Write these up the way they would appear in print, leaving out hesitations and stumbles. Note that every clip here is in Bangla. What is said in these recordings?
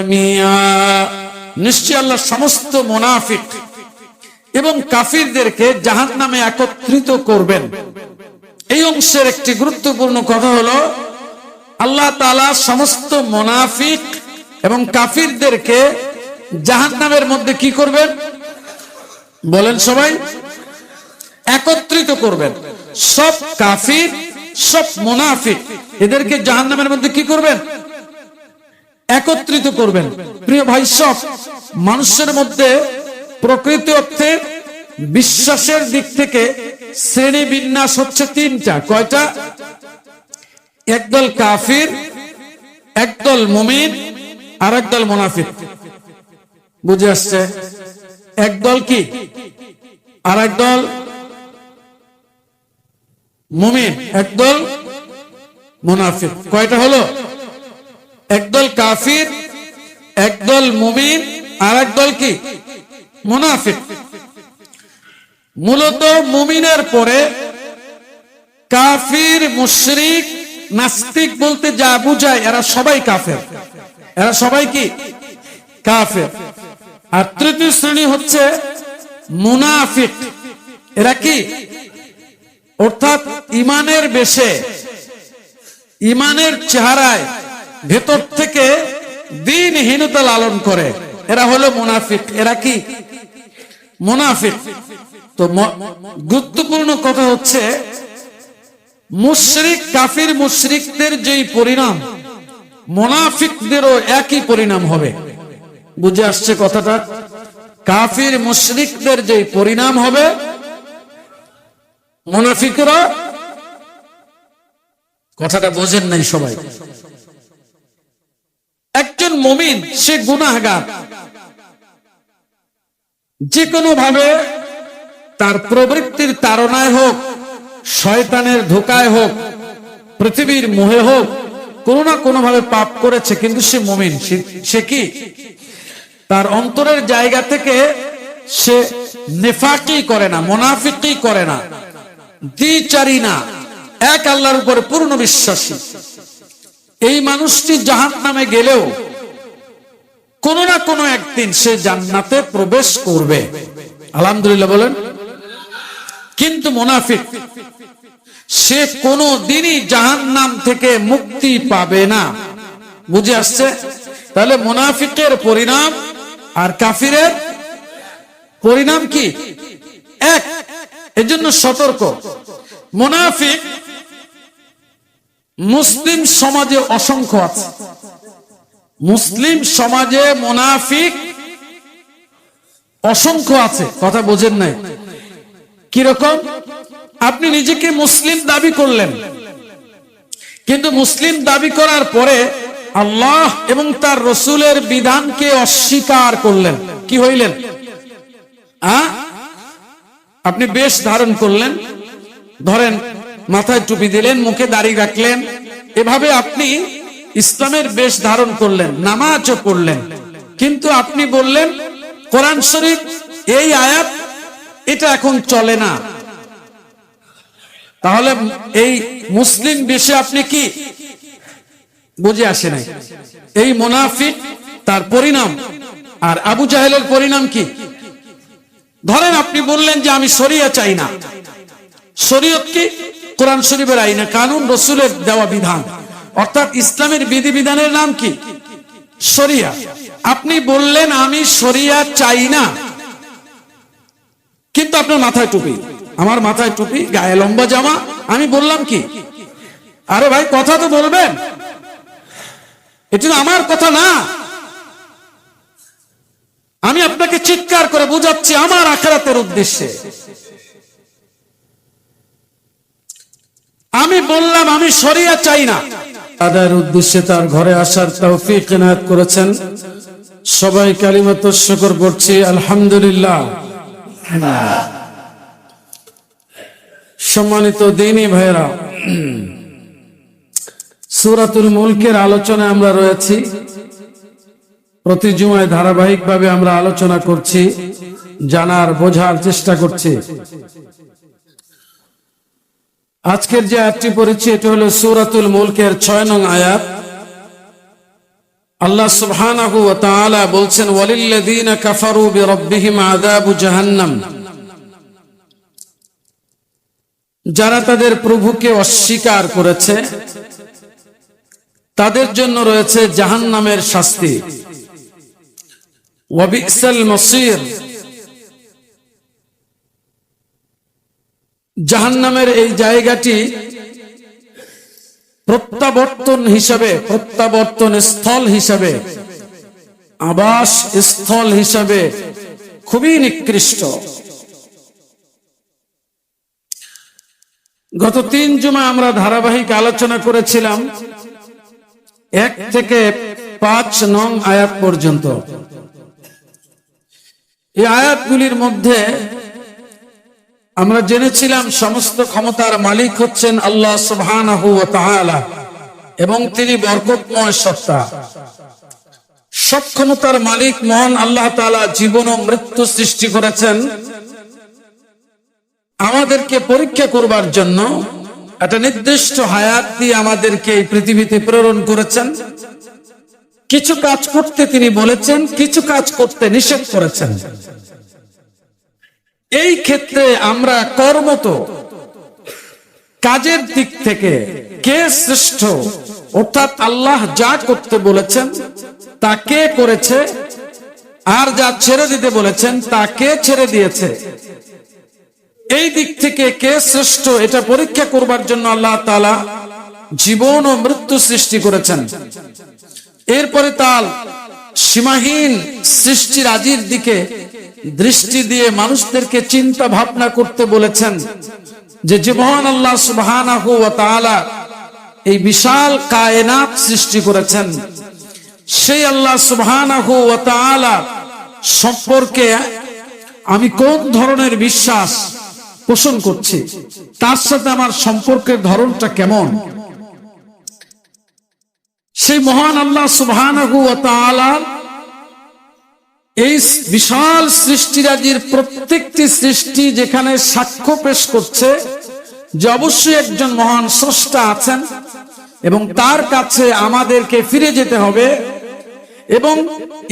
জামিআ, নিশ্চয় আল্লাহ সমস্ত মুনাফিক এবং কাফিরদেরকে জাহান্নামে একত্রিত করবেন। এই অংশের একটি গুরুত্বপূর্ণ কথা হলো আল্লাহ তাআলা সমস্ত মুনাফিক এবং কাফিরদেরকে জাহান্নামের মধ্যে কি করবেন বলেন সবাই? একত্রিত করবেন। সব কাফির, সব মুনাফিক এদেরকে জাহান্নামের মধ্যে কি করবেন? একত্রিত করবেন। প্রিয় ভাই, সব মানুষের মধ্যে প্রকৃত অর্থে বিশ্বাসের দিক থেকে শ্রেণী বিন্যাস হচ্ছে তিনটা। কয়টা? একদল কাফির, একদল মুমিন, আর একদল মুনাফিক। বুঝে আসছে? একদল কি আর একদল মুমিন, একদল মুনাফিক। কয়টা হলো? একদল কাফির, একদল মুমিন, আর একদল কি? মুনাফিক। মূলত মুমিনের পরে কাফির, মুশরিক, নাস্তিক বলতে যা বুঝায় এরা সবাই কাফের। এরা সবাই কি? কাফের। আর তৃতীয় শ্রেণী হচ্ছে মুনাফিক। এরা কি? অর্থাৎ ইমানের বেশে, ইমানের চেহারায় ভেতর থেকে দ্বীনহীনতা লালন করে। এরা হলো মুনাফিক। এরা কি? মুনাফিক। তো গুরুত্বপূর্ণ কথা হচ্ছে মুশরিক, কাফির মুশরিকদের যেই পরিণাম, মুনাফিকদেরও একই পরিণাম হবে। বুঝে আসছে কথাটা? কাফির মুশরিকদের যেই পরিণাম হবে, মুনাফিকরা, কথাটা বোঝেন নাই সবাই। একজন মুমিন সে গুনাহগার, যে কোনো ভাবে তার প্রবৃত্তির তাড়নায় হোক, শয়তানের ধোঁকায় হোক, পৃথিবীর মোহে হোক, কোনো না কোনো ভাবে পাপ করেছে, কিন্তু সে মুমিন। সে কি? তার অন্তরের জায়গা থেকে সে নেফাকি করে না, মুনাফিকি করে না, দ্বিচারী না, এক আল্লাহর উপরে পূর্ণ বিশ্বাসী। এই মানুষটি জাহান্নামে গেলেও কোনো না কোনো একদিন সে জান্নাতে প্রবেশ করবে, আলহামদুলিল্লাহ বলেন। কিন্তু মুনাফিক সে কোনো দিনই জাহান্নাম থেকে মুক্তি পাবে না। বুঝে আসছে? তাহলে মুনাফিকের পরিণাম আর কাফিরের পরিণাম কি? এক। এজন্য সতর্ক। মুনাফিক মুসলিম সমাজে অসংখ্য আছে। মুসলিম সমাজে মুনাফিক অসংখ্য আছে। কথা বোঝেন নাই? কিরকম? আপনি নিজেকে মুসলিম দাবি করলেন, কিন্তু মুসলিম দাবি করার পরে আল্লাহ এবং তার রসুলের বিধানকে অস্বীকার করলেন। কি হইলেন? আপনি বেশ ধারণ করলেন, ধরেন মাথায় টুপি দিলেন, মুখে দাড়ি রাখলেন, এভাবে আপনি ইসলামের বেশ ধারণ করলেন, নামাজও পড়লেন, কিন্তু আপনি বললেন কোরআন শরীফ এই আয়াত এটা এখন চলে না। তাহলে এই মুসলিম বেশে আপনি কি? বুঝে আসে নাই? এই মুনাফিক তার পরিণাম। আর আবু জাহেলের পরিণাম কি? ধরেন আপনি বললেন যে আমি শরিয়া চাই না। শরীয়ত কি? কোরআন শরীফের আইন, কানুন, রসুলের দেওয়া বিধান, অর্থাৎ ইসলামের বিধিবিধানের নাম কি? শরিয়া। আপনি বললেন আমি শরিয়া চাই না, কিন্তু আপনার মাথায় টুপি, আমার মাথায় টুপি, গায়ে লম্বা জামা। আমি বললাম কি? আরে ভাই কথা তো বলবেন, এটা আমার কথা না। আমি আপনাকে চিৎকার করে বুঝাচ্ছি আমার আখিরাতের উদ্দেশ্যে। আমি বললাম আমি শরিয়া চাই না, তাদের উদ্দেশ্যে তার ঘরে আসার তৌফিক ইনায়াত করেছেন। সবাই কালিমাত শুকর পড়ছি আলহামদুলিল্লাহ। সম্মানিত দ্বীনী ভাইরা, সূরাতুল মুলকের আলোচনায় আমরা রয়েছি। প্রতি জুমায় ধারাবাহিকভাবে আমরা আলোচনা করছি, জানার, বোঝার চেষ্টা করছি। আজকের যে আয়াতটি পড়েছি এটা হলো সূরাতুল মুলকের 6 নং আয়াত। আল্লাহ সুবহানাহু ওয়া তাআলা বলছেন ওয়ালিল্লাযীনা কাফারু বিরাব্বিহিম আযাবু জাহান্নাম, যারা তাদের প্রভুকে অস্বীকার করেছে তাদের জন্য রয়েছে জাহান্নামের শাস্তি। ওয়া বি'সাল মাসীর, জাহান্নামের এই জায়গাটি প্রত্যাবর্তন হিসাবে, প্রত্যাবর্তন স্থল হিসাবে, আবাস স্থল হিসাবে খুবই নিকৃষ্ট। গত 3 জুমা আমরা ধারাবাহিক আলোচনা করেছিলাম 1 থেকে 5 নং আয়াত পর্যন্ত। এই আয়াতগুলির মধ্যে আমরা জেনেছিলাম সমস্ত ক্ষমতার মালিক হচ্ছেন আল্লাহ সুবহানাহু ওয়া তাআলা এবং তিনি বরকতময় সত্তা। সব ক্ষমতার মালিক মহান আল্লাহ তাআলা জীবন ও মৃত্যু সৃষ্টি করেছেন আমাদেরকে পরীক্ষা করবার জন্য। একটা নির্দিষ্ট হায়াত দিয়ে আমাদেরকে এই পৃথিবীতে প্রেরণ করেছেন। কিছু কাজ করতে তিনি বলেছেন, কিছু কাজ করতে নিষেধ করেছেন। এই ক্ষেত্রে আমরা কর্মত কাজের দিক থেকে কে শ্রেষ্ঠ, অর্থাৎ আল্লাহ যা করতে বলেছেন তা কে করেছে, আর যা ছেড়ে দিতে বলেছেন তা কে ছেড়ে দিয়েছে, এই দিক থেকে কে শ্রেষ্ঠ এটা পরীক্ষা করবার জন্য আল্লাহ তাআলা জীবন ও মৃত্যু সৃষ্টি করেছেন। এরপরে তার সীমাহীন সৃষ্টিরাজির দিকে দৃষ্টি দিয়ে মানুষদেরকে চিন্তা ভাবনা করতে বলেছেন যে মহান আল্লাহ সুবহানাহু ওয়া তাআলা এই বিশাল কায়নাত সৃষ্টি করেছেন, সেই আল্লাহ সুবহানাহু ওয়া তাআলা সম্পর্কে আমি কোন ধরনের বিশ্বাস পোষণ করছি, তার সাথে আমার সম্পর্কের ধরনটা কেমন। সেই মহান আল্লাহ সুবহানাহু ওয়া তাআলা এই বিশাল সৃষ্টিরাজির প্রত্যেকটি সৃষ্টি যেখানে সাক্ষ্য পেশ করছে যে অবশ্যই একজন মহান স্রষ্টা আছেন এবং তার কাছে আমাদেরকে ফিরে যেতে হবে, এবং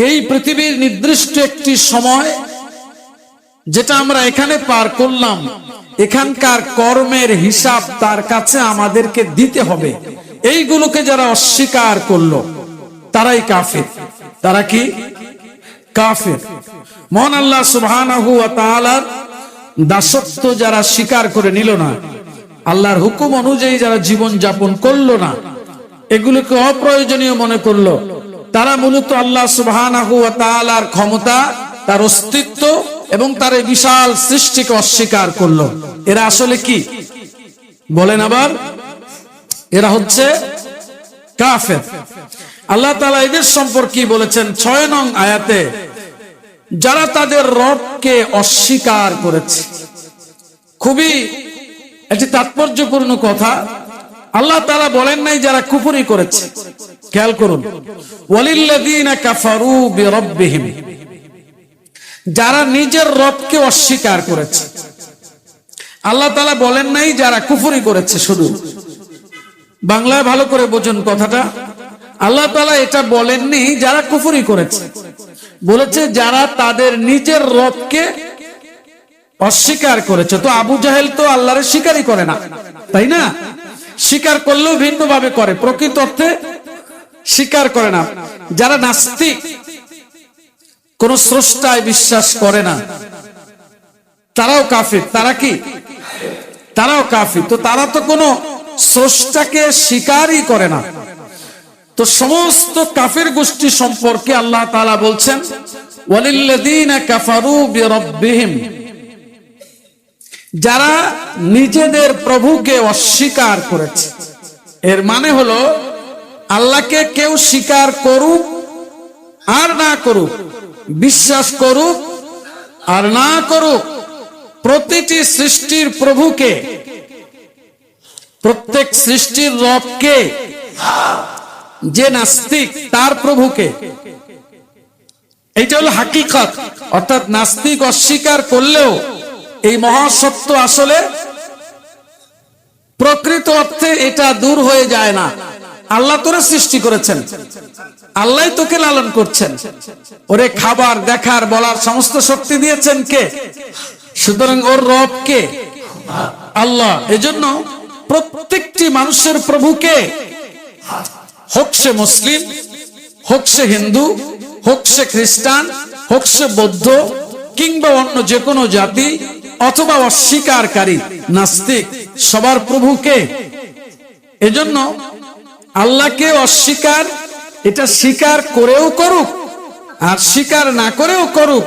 এই পৃথিবীর নির্দিষ্ট একটি সময় যেটা আমরা এখানে পার করলাম, এখানকার কর্মের হিসাব তার কাছে আমাদেরকে দিতে হবে। এইগুলোকে যারা অস্বীকার করলো তারাই কাফির। তারা কি? কাফির। মহান আল্লাহ সুবহানাহু ওয়া তাআলার দাসত্ব যারা স্বীকার করে নিল না, আল্লাহর হুকুম অনুযায়ী যারা জীবন যাপন করলো না, এগুলোকে অপ্রয়োজনীয় মনে করলো, তারা মূলত আল্লাহ সুবহানাহু ওয়া তাআলার ক্ষমতা, তার অস্তিত্ব এবং তার এই বিশাল সৃষ্টিকে অস্বীকার করলো। এরা আসলে কি বলেন? আবার এরা হচ্ছে কাফের। আল্লাহ তাআলা এদের সম্পর্কে বলেছেন 6 নং আয়াতে, যারা তাদের রবকে অস্বীকার করেছে। খুবই একটি তাৎপর্যপূর্ণ কথা। আল্লাহ তাআলা বলেন নাই যারা কুফরি করেছে। খেয়াল করুন, ওয়ালিল্লাযীনা কাফারু বিরাব্বিহিম, যারা নিজের রবকে অস্বীকার করেছে। আল্লাহ তাআলা বলেন নাই যারা কুফরি করেছে। শুধু বাংলায় ভালো করে বোঝুন কথাটা। আল্লাহ তাআলা এটা বলেননি যারা কুফরি করেছে, বলেছে যারা তাদের নিজের রবকে অস্বীকার করেছে। তো আবু জাহেল তো আল্লাহরে স্বীকারই করে না, তাই না? স্বীকার করলেও ভিন্ন ভাবে করে, প্রকৃত অর্থে স্বীকার করে না। যারা নাস্তিক, কোন স্রষ্টায় বিশ্বাস করে না, তারাও কাফির। তারা কি? তারাও কাফির। তো তারা তো কোনো স্রষ্টাকে স্বীকারই করে না। তো সমস্ত কাফির গোষ্ঠী সম্পর্কে আল্লাহ তাআলা বলছেন ওয়ালিল্লাযীনা কাফারু বিরাব্বিহিম, যারা নিজেদের প্রভুকে অস্বীকার করেছে। এর মানে হলো আল্লাহকে কেউ স্বীকার করুক আর না করুক, বিশ্বাস করুক আর না করুক, প্রতিটি সৃষ্টির প্রভুকে, প্রত্যেক সৃষ্টির রবকে, যে নাস্তিক তার প্রভুকে, এইটা হলো হাকিকত। অর্থাৎ নাস্তিক অস্বীকার করলেও এই মহাসত্য আসলে প্রকৃত অর্থে এটা দূর হয়ে যায় না। আল্লাহ তোরে সৃষ্টি করেছেন, আল্লাহ তোকে লালন করছেন, ওরে খাবার দেখার বলার সমস্ত শক্তি দিয়েছেন কে? সুতরাং ওর রব কে? আল্লাহ। এজন্য প্রত্যেকটি মানুষের প্রভু কে? হোক সে মুসলিম, হোক সে হিন্দু, হোক সে খ্রিস্টান, হোক সে বৌদ্ধ, কিংবা অন্য যে কোনো জাতি, অথবা অস্বীকারী নাস্তিক, সবার প্রভু কে? এজন্য আল্লাহকে অস্বীকার, এটা স্বীকার করেও করুক আর স্বীকার না করেও করুক,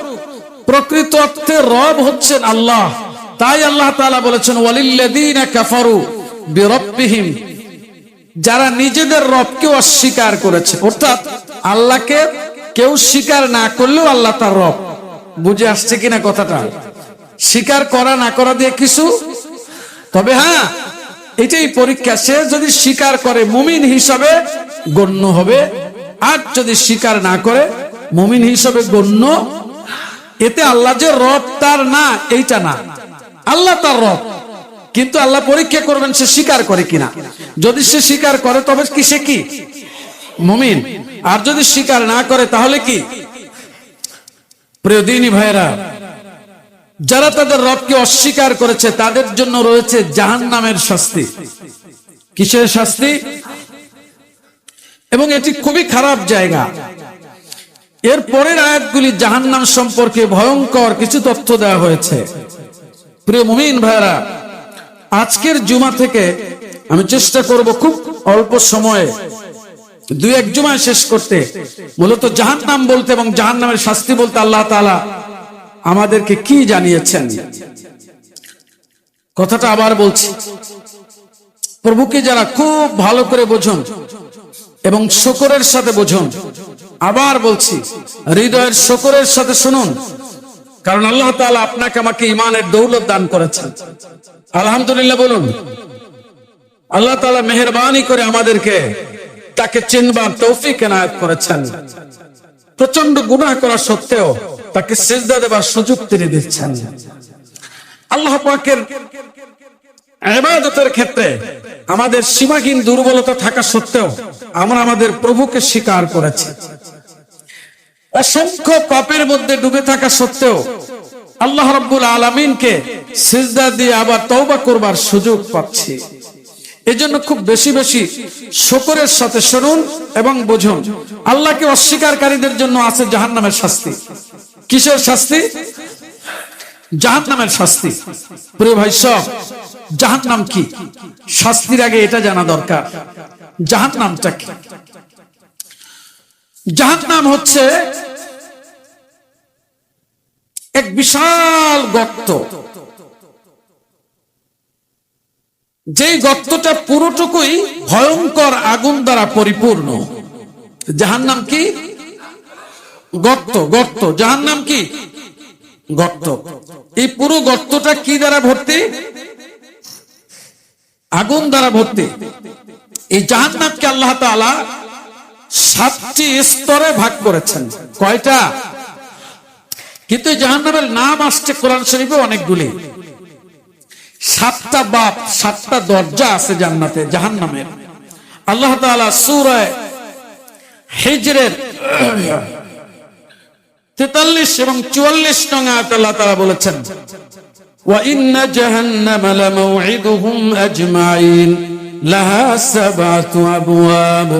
প্রকৃত অর্থে রব হচ্ছেন আল্লাহ। তাই আল্লাহ তাআলা বলেছেন ওয়ালিল্লাযীনা কাফারু বিরাব্বিহিম, যারা নিজেদের রবকে অস্বীকার করেছে, অর্থাৎ আল্লাহকে কেউ স্বীকার না করলেও আল্লাহ তার রব। বুঝে আসছে কিনা কথাটা? স্বীকার করা না করা দিয়ে কিছু, তবে হ্যাঁ এটাই পরীক্ষা, সে যদি স্বীকার করে মুমিন হিসাবে গণ্য হবে, আর যদি স্বীকার না করে মুমিন হিসাবে গণ্য। এতে আল্লাহ যে রব তার না, এইটা না, আল্লাহ তার রব, কিন্তু আল্লাহ পরীক্ষা করবেন সে স্বীকার করে কিনা। যদি সে স্বীকার করে তবে কি সে কি মুমিন, আর যদি স্বীকার না করে তাহলে কি? প্রিয় দিনী ভাইরা, যারা তাদের রবকে অস্বীকার করেছে তাদের জন্য রয়েছে জাহান্নামের শাস্তি। কিসের শাস্তি? এবং এটি খুবই খারাপ জায়গা। এর পরের আয়াতগুলি জাহান্নাম সম্পর্কে ভয়ঙ্কর কিছু তথ্য দেওয়া হয়েছে। প্রিয় মুমিন ভাইরা, আজকের জুমা থেকে আমি চেষ্টা করব খুব অল্প সময়ে দুই এক জুমায় শেষ করতে। মূলত জাহান্নাম বলতে এবং জাহান্নামের শাস্তি বলতে আল্লাহ তাআলা আমাদেরকে কি জানিয়েছেন, কথাটা আবার বলছি। প্রভুকে যারা খুব ভালো করে বোঝুন এবং শুকরের সাথে বুঝুন, আবার বলছি হৃদয়ের শুকরের সাথে শুনুন, কারণ আল্লাহ তাআলা আপনাকে আমাকে ঈমানের দৌলত দান করেছেন। আলহামদুলিল্লাহ বলুন। আল্লাহ তাআলা মেহেরবানি করে আমাদেরকে তাকে চিনবার তৌফিক এনায়েত করেছেন। প্রচন্ড গুনাহ করা সত্ত্বেও তাকে সিজদা দেবার সুযোগ তিনি দিচ্ছেন। আল্লাহ পাকের ইবাদতের ক্ষেত্রে আমাদের সীমাহীন দুর্বলতা থাকা সত্ত্বেও আমরা আমাদের প্রভুকে স্বীকার করেছি। অসংখ্য পাপের মধ্যে ডুবে থাকা সত্ত্বেও আল্লাহ রাব্বুল আলামিনকে সিজদা দিয়ে আবার তওবা করবার সুযোগ পাচ্ছি। এজন্য খুব বেশি বেশি শুকরের সাথে শুনুন এবং বুঝুন। আল্লাহকে অস্বীকারীদের জন্য আছে জাহান্নামের শাস্তি। কিসের শাস্তি? জাহান্নামের শাস্তি। প্রিয় ভাই সব, জাহান্নাম কি? শাস্তির আগে এটা জানা দরকার, জাহান্নামটা কি? জাহান্নাম হচ্ছে এক বিশাল গর্ত, যেই গর্তটা পুরোটুকুই ভয়ঙ্কর আগুন দ্বারা পরিপূর্ণ। জাহান্নাম কি? গর্ত। গর্ত। জাহান্নাম কি? গর্ত। এই পুরো গর্তটা কি দ্বারা ভর্তি? আগুন দ্বারা ভর্তি। এই জাহান্নামকে আল্লাহ তাআলা 7টি স্তরে ভাগ করেছেন। কয়টা? কিন্তু জাহান্নামের নাম আসছে কোরআন শরীফে অনেকগুলি। 7টা বাপ, 7টা দরজা আছে জান্নাতে জাহান্নামের। আল্লাহ তাআলা সূরা হিজরের 43 এবং 44 নং আয়াতে আল্লাহ তাআলা বলেছেন, ওয়া ইন্না জাহান্নামা লামাউইদুহুম আজমাইন লাহা সাবআতু আবওয়াব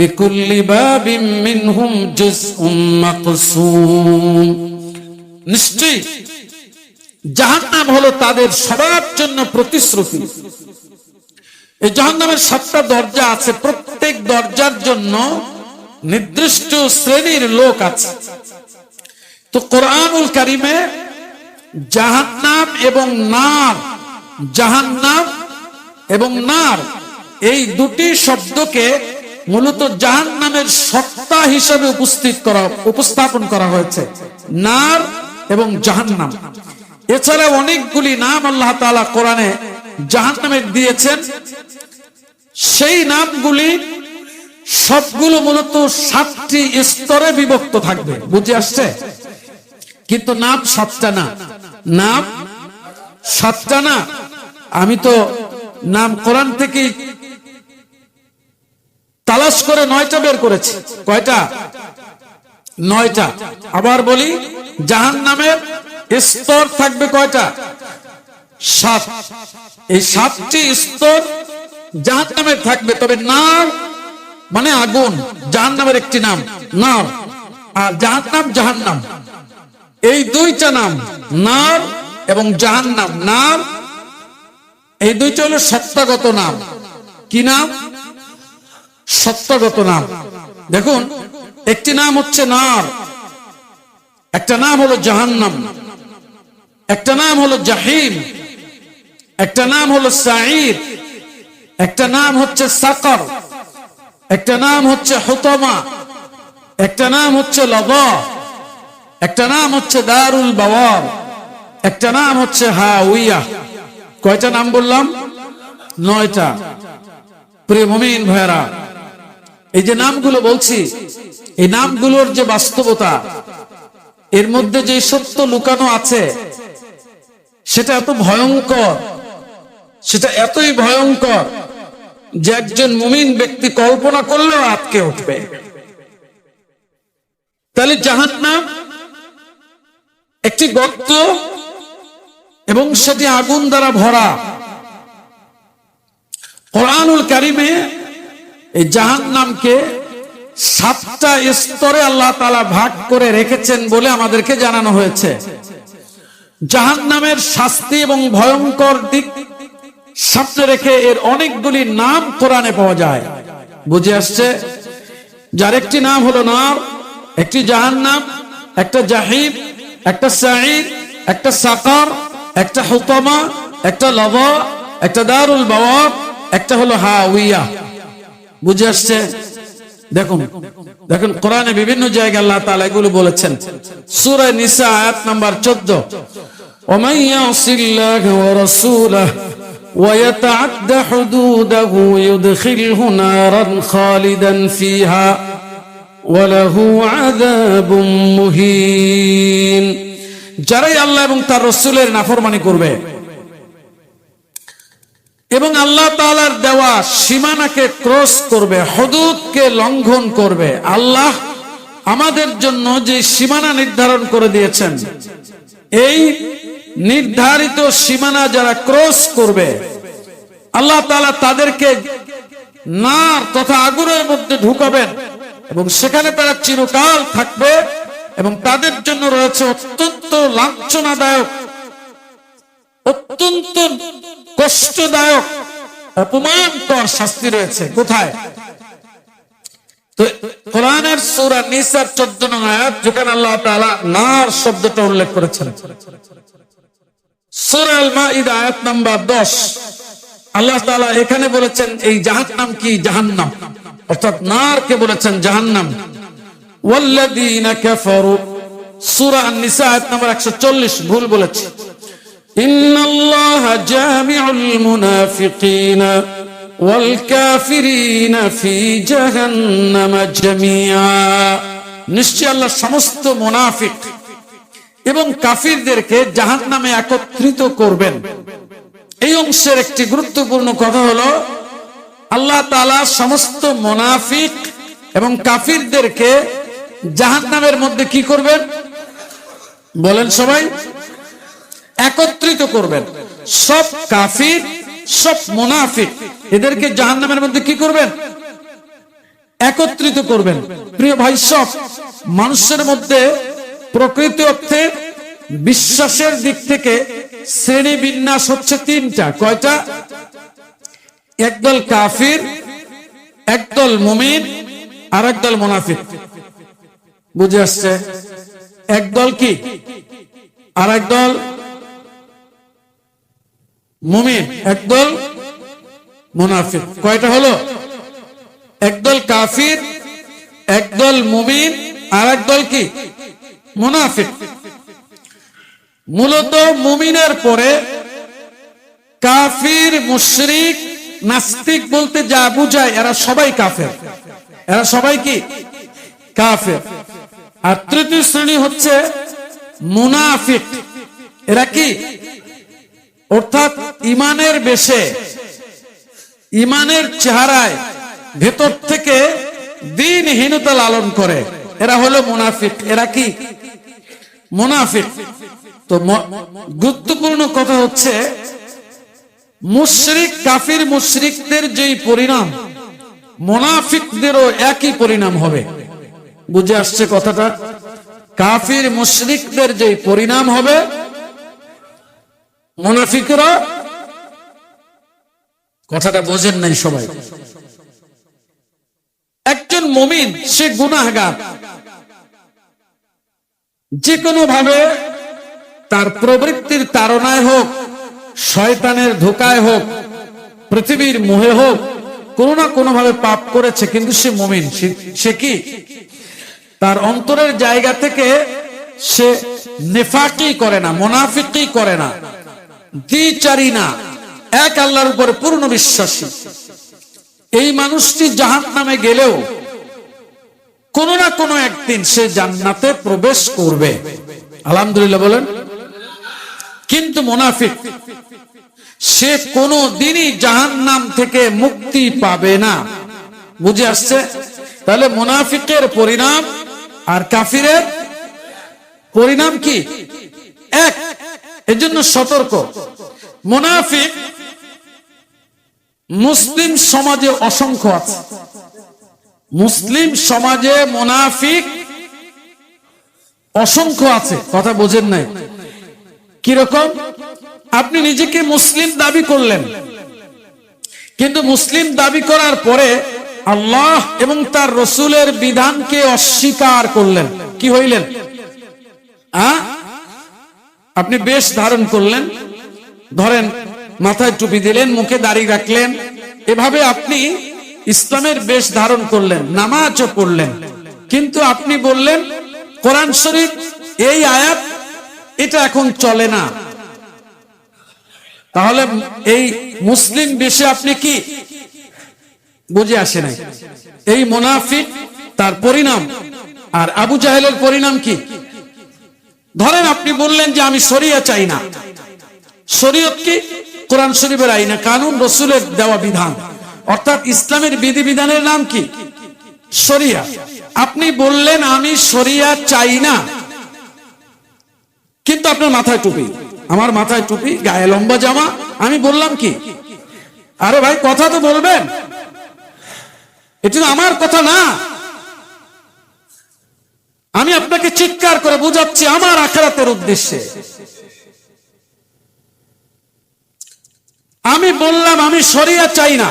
লিকুল্লি বাবিন মিনহুম জুজউম মাকসুম। নিশ্চয়ই জাহান্নাম হলো তাদের সবার জন্য প্রতিশ্রুতি। এই জাহান্নামের 7টা দরজা আছে, প্রত্যেক দরজার জন্য নির্দিষ্ট শ্রেণীর লোক আছে। তো কোরআনুল কারীমে জাহান্নাম এবং নার, জাহান্নাম এবং নার, এই দুটি শব্দকে মূলত জাহান্নামের সত্তা হিসেবে উপস্থাপন করা হয়েছে, নার এবং জাহান্নাম। এছাড়া অনেকগুলি নাম আল্লাহ তাআলা কোরআনে জাহান্নামের দিয়েছেন। সেই নামগুলি সবগুলো মূলত 7টি স্তরে বিভক্ত থাকবে। বুঝে আসছে? কিন্তু নাম 7টা না, নাম 7টা না। আমি তো নাম কোরআন থেকে তালাশ করে 9টা বের করেছে। কয়টা? 9টা। আবার বলি, জাহান্নামের স্তর থাকবে কয়টা? 7। এই 7টি স্তর জাহান্নামের থাকবে। তবে নার মানে আগুন, জাহান্নামের একটি নাম নার, আর জাহান্নাম জাহান্নাম, এই দুইটা নাম, নার এবং জাহান্নাম। নার এই দুইটা হলো সত্তাগত নাম। কি নাম? সত্তাগত নাম। দেখুন, একটি নাম হচ্ছে নার, একটা নাম হলো জাহান্নাম, একটা নাম হলো জাহিম, একটা নাম হলো সাঈর, একটা নাম হচ্ছে সাকর, একটা নাম হচ্ছে হুতামা, একটা নাম হচ্ছে লাযা, একটা নাম হচ্ছে দারুল বাওয়ার, একটা নাম হচ্ছে হাউইয়া। কয়টা নাম বললাম? 9টা। প্রিয় মুমিন ভাইরা, এই যে নামগুলো বলছি, এই নামগুলোর যে বাস্তবতা, এর মধ্যে যে সত্য লুকানো আছে, সেটা এত ভয়ঙ্কর, সেটা এতই ভয়ঙ্কর যে একজন মুমিন ব্যক্তি কল্পনা করলেও আটকে উঠবে। তাহলে জাহান্নাম একটি গর্ত এবং সেটি আগুন দ্বারা ভরা। কোরআনুল কারীমে এই জাহান্নামকে 7টা স্তরে আল্লাহ তাআলা ভাগ করে রেখেছেন বলে আমাদেরকে জানানো হয়েছে। জাহান্নামের শাস্তি এবং ভয়ঙ্কর দিক সামনে রেখে এর অনেকগুলি নাম কোরআনে পাওয়া যায়। বুঝে আসছে? যার একটি নাম হলো নার, একটি জাহান্নাম, একটা জাহিম, একটা সাঈর, একটা সাকার, একটা হুতামা, একটা লাযা, একটা দারুল বাওয়ার, একটা হলো হাউইয়া। বুঝে আসছে? দেখুন দেখুন, কোরআনে বিভিন্ন জায়গায় আল্লাহ তাআলা এগুলো বলেছেন। সূরা নিসা আয়াত নাম্বার 14, ওমান ইয়াসিল্লাহু ওয়া রাসূলাহু ওয়া ইয়াতাআদ্দা হুদুদাহু ইউদখিলহু নারান খালিদান ফিহা ওয়া লাহু আযাবুম মুহিন। যারাই আল্লাহ এবং তার রাসূলের নাফরমানি করবে এবং আল্লাহ তাআলার দেওয়া সীমানাকে ক্রস করবে, হুদুদকে লঙ্ঘন করবে, আল্লাহ আমাদের জন্য যে সীমানা নির্ধারণ করে দিয়েছেন, এই নির্ধারিত সীমানা যারা ক্রস করবে, আল্লাহ তাআলা তাদেরকে নার তথা আগুনের মধ্যে ঢুকাবেন এবং সেখানে তারা চিরকাল থাকবে এবং তাদের জন্য রয়েছে অত্যন্ত লাঞ্ছনাদায়ক, অত্যন্ত কষ্টদায়ক, অপমানকর শাস্তি রয়েছে। কোথায়? তো কোরআনের সূরা নিসার 14 নং আয়াত, যেখানে আল্লাহ তাআলা নার শব্দটা উল্লেখ করেছেন। সূরা আল মাইদা আয়াত নাম্বার 10, আল্লাহ তাআলা এখানে বলেছেন এই জাহান্নাম কি? জাহান্নাম, অর্থাৎ নারকে বলেছেন জাহান্নাম। ওয়াল্লাযীনা কাফারু, সূরা আন-নিসা আয়াত নাম্বার 140, ভুল বলেছি। ইন্নাল্লাহা জামিউল মুনাফিকিনা ওয়াল কাফিরিনা ফি জাহান্নাম জামিআ। নিশ্চয় আল্লাহ সমস্ত মুনাফিক এবং কাফিরদেরকে জাহান্নামে একত্রিত করবেন। এই অংশের একটি গুরুত্বপূর্ণ কথা হলো, আল্লাহ তাআলা সমস্ত মুনাফিক এবং কাফিরদেরকে জাহান্নামের মধ্যে কি করবেন? বলেন সবাই। একত্রিত করবেন। সব কাফির, সব মুনাফিক, এদেরকে জাহান্নামের মধ্যে কি করবেন? একত্রিত করবেন। প্রিয় ভাই, সব মানুষের মধ্যে প্রকৃত অর্থে বিশ্বাসের দিক থেকে শ্রেণী বিন্যাস হচ্ছে 3টা। কয়টা? একদল কাফির, একদল মুমিন, আর একদল মুনাফিক। বুঝে আসছে? একদল কি আর একদল মুমিন, একদল মুনাফিক। কয়টা হলো? একদল কাফির, একদল মুমিন, আর একদল কি? মুনাফিক। মূলত মুমিনের পরে কাফির, মুশরিক, নাস্তিক বলতে যা বুঝায় এরা সবাই কাফের। এরা সবাই কি? কাফের। আর তৃতীয় শ্রেণী হচ্ছে মুনাফিক। এরা কি? অর্থাৎ ইমানের বেশে, ইমানের চেহারায় ভেতর থেকে দ্বীনহীনতা লালন করে, এরা হলো মুনাফিক। এরা কি মুনাফিক? তো গুরুত্বপূর্ণ কথা হচ্ছে মুশরিক, কাফির মুশরিকদের যেই পরিণাম, মুনাফিকদেরও একই পরিণাম হবে। বুঝে আসছে কথাটা? কাফির মুশরিকদের যেই পরিণাম হবে, মুনাফিকরা, কথাটা বোঝেন নাই সবাই। একজন মুমিন সে গুনাহগার, যে কোনো ভাবে তার প্রবৃত্তির তাড়নায় হোক, শয়তানের ধোঁকায় হোক, পৃথিবীর মোহে হোক, কোনো না কোনো ভাবে পাপ করেছে, কিন্তু সে মুমিন। সে কি তার অন্তরের জায়গা থেকে সে নেফাকি করে না, মুনাফিকি করে না, দ্বিচারী না, এক আল্লাহর উপরে পূর্ণ বিশ্বাসী। এই মানুষটি জাহান্নামে গেলেও কোনো না কোনো একদিন সে জান্নাতে প্রবেশ করবে, আলহামদুলিল্লাহ বলেন। কিন্তু মুনাফিক সে কোনো দিনই জাহান্নাম থেকে মুক্তি পাবে না। বুঝে আসছে? তাহলে মুনাফিকের পরিণাম আর কাফিরের পরিণাম কি এক? এজন্য সতর্ক। মুনাফিক মুসলিম সমাজে অসংখ্য আছে। মুসলিম সমাজে মুনাফিক অসংখ্য আছে, কথা বোঝেন নাই? কিরকম? আপনি নিজেকে মুসলিম দাবি করলেন, কিন্তু মুসলিম দাবি করার পরে আল্লাহ এবং তার রসুলের বিধানকে অস্বীকার করলেন। কি হইলেন? আপনি বেশ ধারণ করলেন, ধরেন মাথায় টুপি দিলেন, মুখে দাড়ি রাখলেন, এভাবে আপনি ইসলামের বেশ ধারণ করলেন, নামাজও পড়লেন, কিন্তু আপনি বললেন কোরআন শরীফ এই আয়াত এটা এখন চলে না। তাহলে এই মুসলিম বেশে আপনি কি? বুঝে আসে নাই? এই মুনাফিক তার পরিণাম। আর আবু জাহেলের পরিণাম কি? ধরেন আপনি বললেন যে আমি শরিয়া চাই না। শরীয়ত কি? কোরআন শরীফের আইন, কানুন, রসুলের দেওয়া বিধান, অর্থাৎ ইসলামের বিধিবিধানের নাম কি? শরিয়া। আপনি বললেন আমি শরিয়া চাই না, কিন্তু আপনার মাথায় টুপি, আমার মাথায় টুপি, গায়ে লম্বা জামা। আমি বললাম কি? আরে ভাই কথা তো বলবেন, এটা আমার কথা না। আমি আপনাকে চিৎকার করে বোঝাচ্ছি আমার আখিরাতের উদ্দেশ্যে। আমি বললাম আমি শরিয়া চাই না,